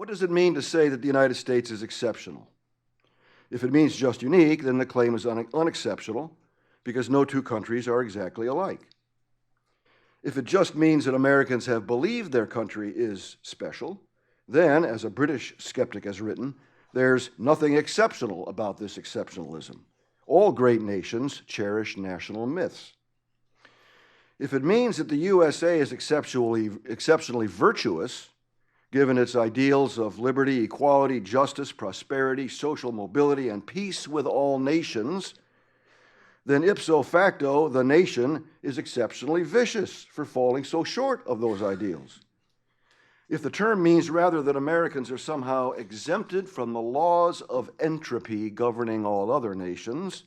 What does it mean to say that the United States is exceptional? If it means just unique, then the claim is unexceptional because no two countries are exactly alike. If it just means that Americans have believed their country is special, then, as a British skeptic has written, there's nothing exceptional about this exceptionalism. All great nations cherish national myths. If it means that the USA is exceptionally virtuous, given its ideals of liberty, equality, justice, prosperity, social mobility, and peace with all nations, then ipso facto, the nation is exceptionally vicious for falling so short of those ideals. If the term means rather that Americans are somehow exempted from the laws of entropy governing all other nations,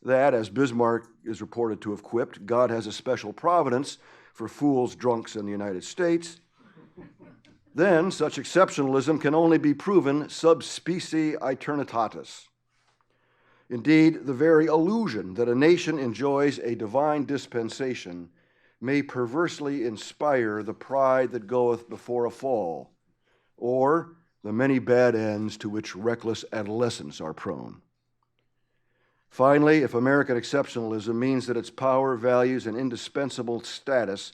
that, as Bismarck is reported to have quipped, God has a special providence for fools, drunks, in the United States, then such exceptionalism can only be proven sub specie aeternitatis. Indeed, the very illusion that a nation enjoys a divine dispensation may perversely inspire the pride that goeth before a fall, or the many bad ends to which reckless adolescents are prone. Finally, if American exceptionalism means that its power, values, and indispensable status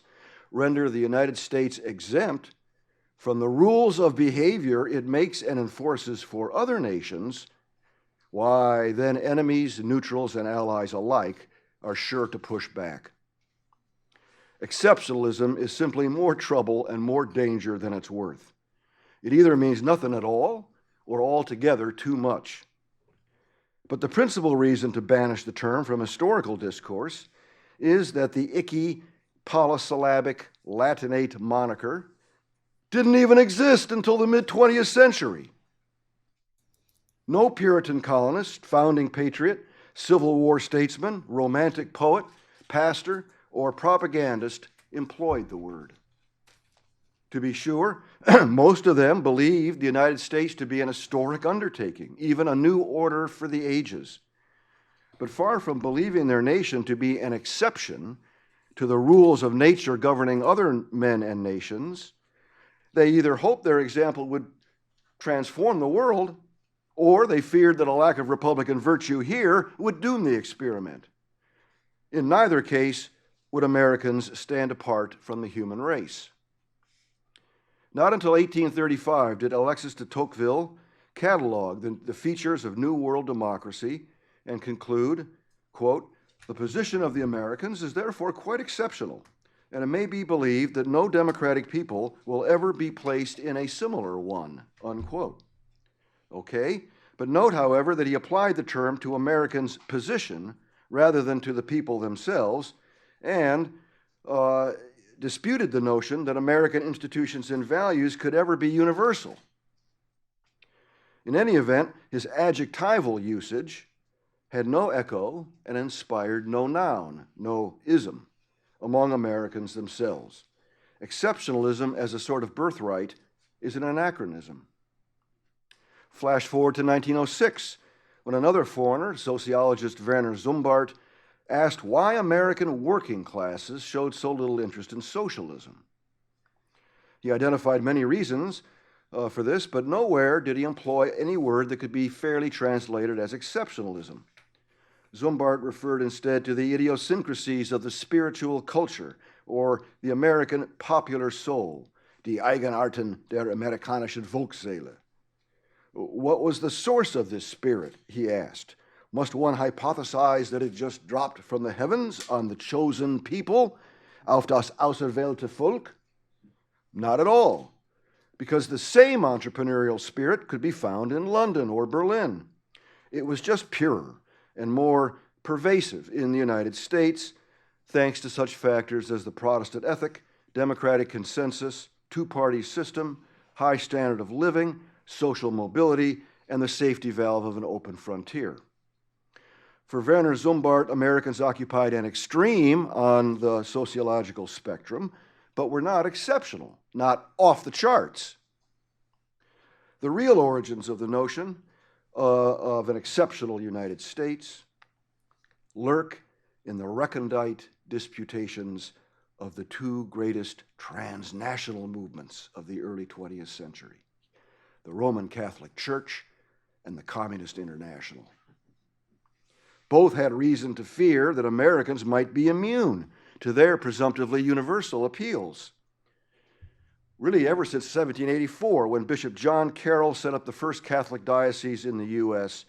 render the United States exempt from the rules of behavior it makes and enforces for other nations, why, then enemies, neutrals, and allies alike are sure to push back. Exceptionalism is simply more trouble and more danger than it's worth. It either means nothing at all or altogether too much. But the principal reason to banish the term from historical discourse is that the icky, polysyllabic, Latinate moniker didn't even exist until the mid-20th century. No Puritan colonist, founding patriot, Civil War statesman, romantic poet, pastor, or propagandist employed the word. To be sure, most of them believed the United States to be an historic undertaking, even a new order for the ages. But far from believing their nation to be an exception to the rules of nature governing other men and nations, they either hoped their example would transform the world, or they feared that a lack of Republican virtue here would doom the experiment. In neither case would Americans stand apart from the human race. Not until 1835 did Alexis de Tocqueville catalog the features of New World democracy and conclude, quote, "The position of the Americans is therefore quite exceptional, and it may be believed that no democratic people will ever be placed in a similar one," unquote. Okay, but note, however, that he applied the term to Americans' position rather than to the people themselves, and disputed the notion that American institutions and values could ever be universal. In any event, his adjectival usage had no echo and inspired no noun, no ism, among Americans themselves. Exceptionalism as a sort of birthright is an anachronism. Flash forward to 1906, when another foreigner, sociologist Werner Sombart, asked why American working classes showed so little interest in socialism. He identified many reasons for this, but nowhere did he employ any word that could be fairly translated as exceptionalism. Sombart referred instead to the idiosyncrasies of the spiritual culture, or the American popular soul, die Eigenarten der amerikanischen Volksseele. What was the source of this spirit, he asked. Must one hypothesize that it just dropped from the heavens on the chosen people, auf das auserwählte Volk? Not at all, because the same entrepreneurial spirit could be found in London or Berlin. It was just purer and more pervasive in the United States, thanks to such factors as the Protestant ethic, democratic consensus, two-party system, high standard of living, social mobility, and the safety valve of an open frontier. For Werner Sombart, Americans occupied an extreme on the sociological spectrum, but were not exceptional, not off the charts. The real origins of the notion of an exceptional United States lurk in the recondite disputations of the two greatest transnational movements of the early 20th century, the Roman Catholic Church and the Communist International. Both had reason to fear that Americans might be immune to their presumptively universal appeals. Really, ever since 1784, when Bishop John Carroll set up the first Catholic diocese in the U.S.,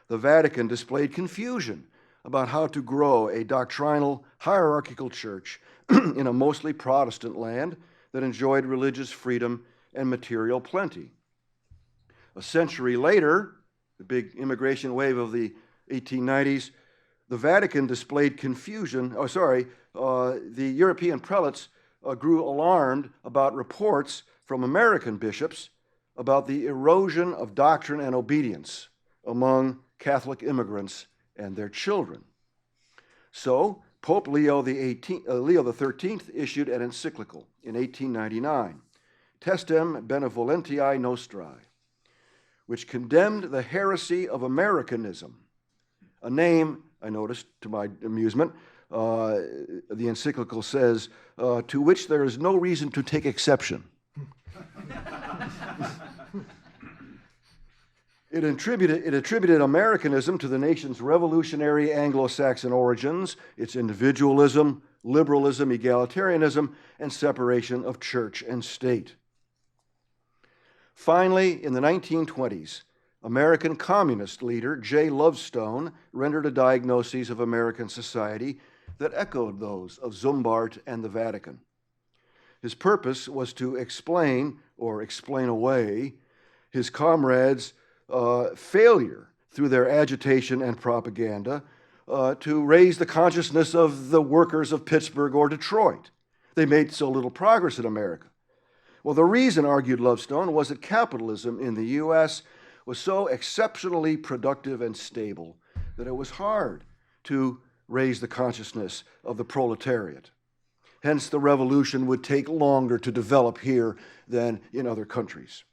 the Vatican displayed confusion about how to grow a doctrinal, hierarchical church in a mostly Protestant land that enjoyed religious freedom and material plenty. A century later, the big immigration wave of the 1890s, the Vatican displayed confusion. The European prelates grew alarmed about reports from American bishops about the erosion of doctrine and obedience among Catholic immigrants and their children. So, Pope Leo XIII issued an encyclical in 1899, Testem Benevolentiae Nostrae, which condemned the heresy of Americanism, a name, I noticed to my amusement, the encyclical says, to which there is no reason to take exception. It attributed Americanism to the nation's revolutionary Anglo-Saxon origins, its individualism, liberalism, egalitarianism, and separation of church and state. Finally, in the 1920s, American communist leader J. Lovestone rendered a diagnosis of American society that echoed those of Zumbart and the Vatican. His purpose was to explain, or explain away, his comrades' failure through their agitation and propaganda to raise the consciousness of the workers of Pittsburgh or Detroit. They made so little progress in America. Well, the reason, argued Lovestone, was that capitalism in the U.S. was so exceptionally productive and stable that it was hard to raise the consciousness of the proletariat. Hence, the revolution would take longer to develop here than in other countries.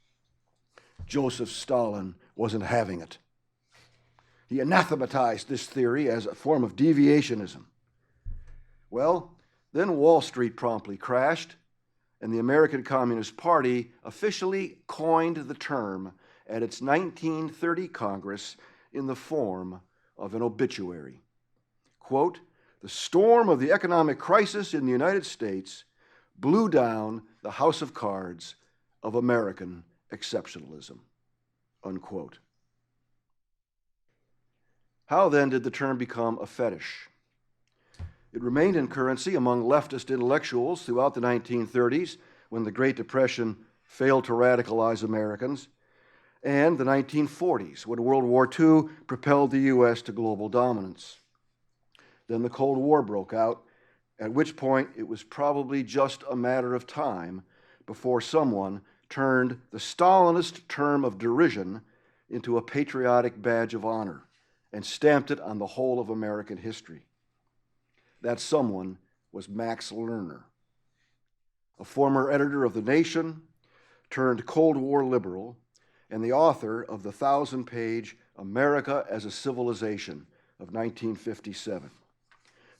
Joseph Stalin wasn't having it. He anathematized this theory as a form of deviationism. Well, then Wall Street promptly crashed, and the American Communist Party officially coined the term at its 1930 Congress in the form of an obituary. Quote, "The storm of the economic crisis in the United States blew down the house of cards of American exceptionalism." Unquote. How then did the term become a fetish? It remained in currency among leftist intellectuals throughout the 1930s, when the Great Depression failed to radicalize Americans, and the 1940s, when World War II propelled the U.S. to global dominance. Then the Cold War broke out, at which point it was probably just a matter of time before someone turned the Stalinist term of derision into a patriotic badge of honor and stamped it on the whole of American history. That someone was Max Lerner, a former editor of The Nation, turned Cold War liberal, and the author of the 1,000-page America as a Civilization of 1957.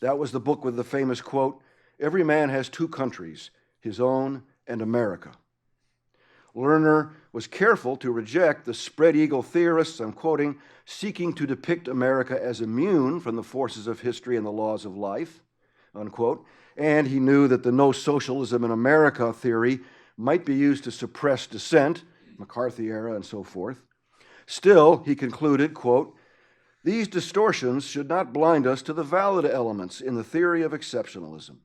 That was the book with the famous quote, "Every man has two countries, his own and America." Lerner was careful to reject the spread eagle theorists, I'm quoting, seeking to depict America as immune from the forces of history and the laws of life, unquote, and he knew that the no socialism in America theory might be used to suppress dissent, McCarthy era and so forth. Still, he concluded, quote, "These distortions should not blind us to the valid elements in the theory of exceptionalism.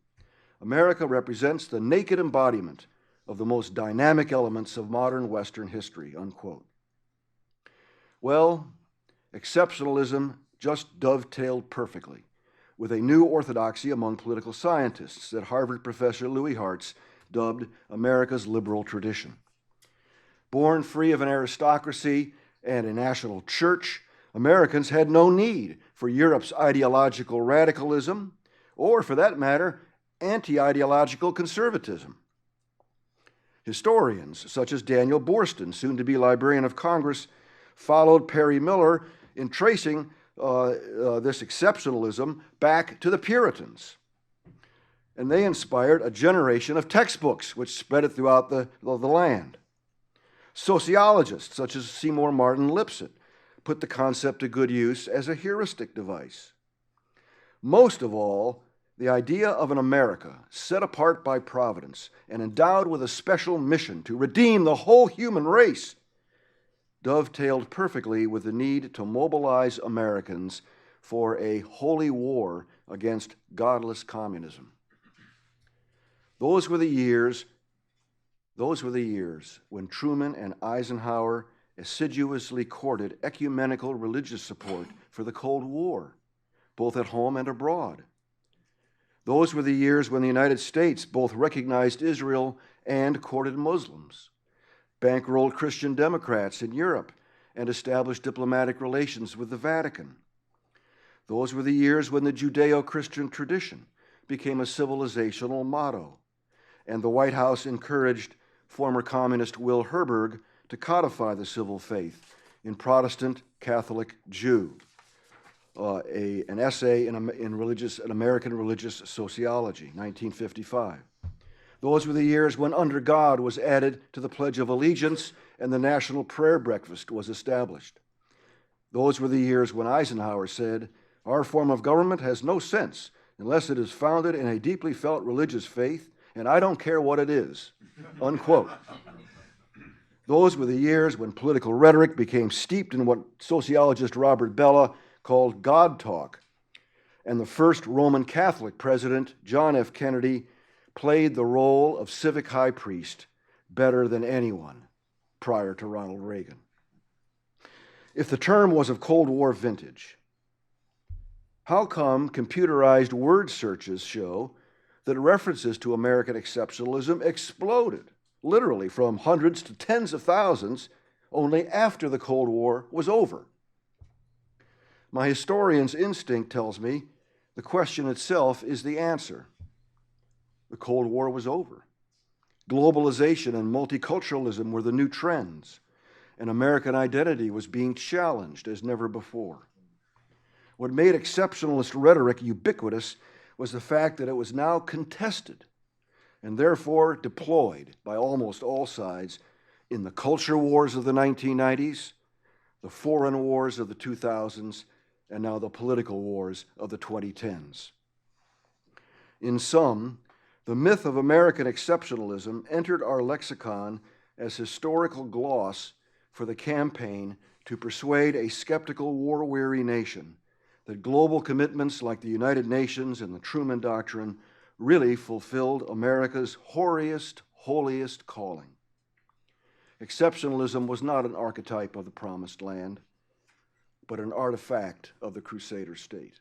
America represents the naked embodiment of the most dynamic elements of modern Western history," unquote. Well, exceptionalism just dovetailed perfectly with a new orthodoxy among political scientists that Harvard professor Louis Hartz dubbed America's liberal tradition. Born free of an aristocracy and a national church, Americans had no need for Europe's ideological radicalism, or for that matter, anti-ideological conservatism. Historians such as Daniel Boorstin, soon to be Librarian of Congress, followed Perry Miller in tracing this exceptionalism back to the Puritans. And they inspired a generation of textbooks which spread it throughout the land. Sociologists such as Seymour Martin Lipset put the concept to good use as a heuristic device. Most of all, the idea of an America set apart by providence and endowed with a special mission to redeem the whole human race dovetailed perfectly with the need to mobilize Americans for a holy war against godless communism. Those were the years when Truman and Eisenhower assiduously courted ecumenical religious support for the Cold War, both at home and abroad. Those were the years when the United States both recognized Israel and courted Muslims, bankrolled Christian Democrats in Europe, and established diplomatic relations with the Vatican. Those were the years when the Judeo-Christian tradition became a civilizational motto, and the White House encouraged former communist Will Herberg to codify the civil faith in Protestant Catholic Jew, an essay in American religious sociology, 1955. Those were the years when Under God was added to the Pledge of Allegiance and the National Prayer Breakfast was established. Those were the years when Eisenhower said, "Our form of government has no sense unless it is founded in a deeply felt religious faith, and I don't care what it is," unquote. Those were the years when political rhetoric became steeped in what sociologist Robert Bellah called God talk, and the first Roman Catholic president, John F. Kennedy, played the role of civic high priest better than anyone prior to Ronald Reagan. If the term was of Cold War vintage, how come computerized word searches show that references to American exceptionalism exploded, literally from hundreds to tens of thousands, only after the Cold War was over? My historian's instinct tells me the question itself is the answer. The Cold War was over. Globalization and multiculturalism were the new trends, and American identity was being challenged as never before. What made exceptionalist rhetoric ubiquitous was the fact that it was now contested and therefore deployed by almost all sides in the culture wars of the 1990s, the foreign wars of the 2000s, and now the political wars of the 2010s. In sum, the myth of American exceptionalism entered our lexicon as historical gloss for the campaign to persuade a skeptical, war-weary nation that global commitments like the United Nations and the Truman Doctrine really fulfilled America's hoariest, holiest calling. Exceptionalism was not an archetype of the Promised Land, but an artifact of the Crusader state.